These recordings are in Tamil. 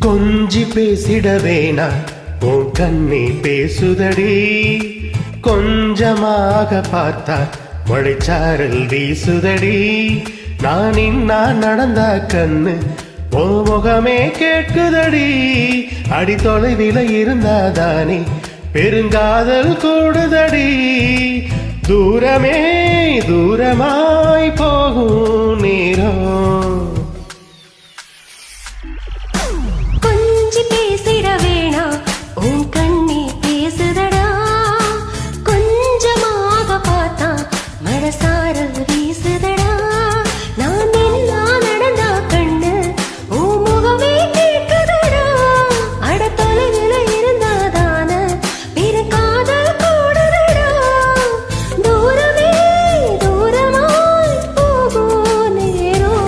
கொஞ்சி பேசிட வேணா உன் கண்ணே பேசுதடி கொஞ்சமாக பார்த்தா மழைச்சாரல் வீசுதடி நான் நடந்தா கண்ணு ஓ முகமே கேட்குதடி அடி தொலைவில இருந்தாதானே பெருங்காதல் கூடுதடி தூரமே தூரமாய் போகும் நேரம் கொஞ்சி பேசிட வேணா உன் கண்ணே பேசுதடா கொஞ்சமாக பார்த்தா மனசாரல் வீசுதடா நான் எல்லாம் நடந்தா கண்ணு உன் முகமே கேட்குதடா அட தொலைவில இருந்தாதான பிற காதல் கூடுதடா தூரமே தூரமாய் போகும் நேரம்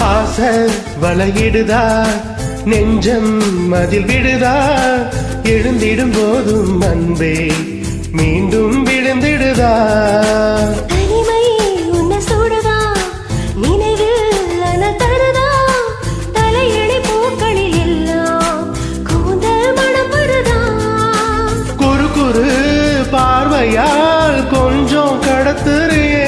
ஆசை வளையிடுதா நெஞ்சம் அதில் விடுதா எழுந்திடும் போதும் அன்பே மீண்டும் விழுந்திடுதா தனிமை உன்னை சூடுதா நினைவில் அன தருதா தலையணை பூக்களில் எல்லாம் கூந்தல் மனம் வருதா குறு குறு பார்வையால் கொஞ்சம் கடத்துறியே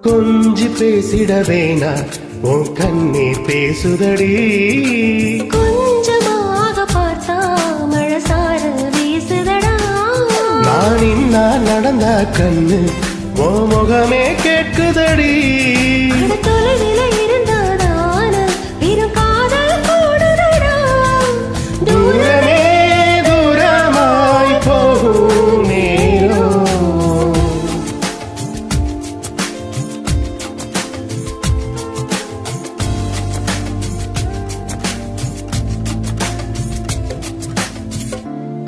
கொஞ்சி பேசிட வேணா உன் கண்ணே பேசுதடி கொஞ்சமாக பார்த்தா மழைசாரல் வீசுதடா நான் நடந்தா கண்ணு ஓ முகமே கேட்குதடி தொலைவில இருந்தாதான பிற காதல் கூடுதடா தூரமே தூரமாய் போகும் நேரம்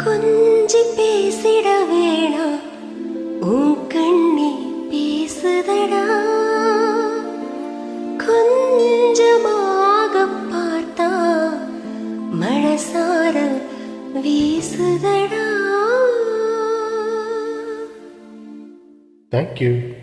கொஞ்சி பேசிட வேணா உன் கண்ணே பேசுதடா கொஞ்சமாக பார்த்தா மழைசாரல் வீசுதடா. Thank you.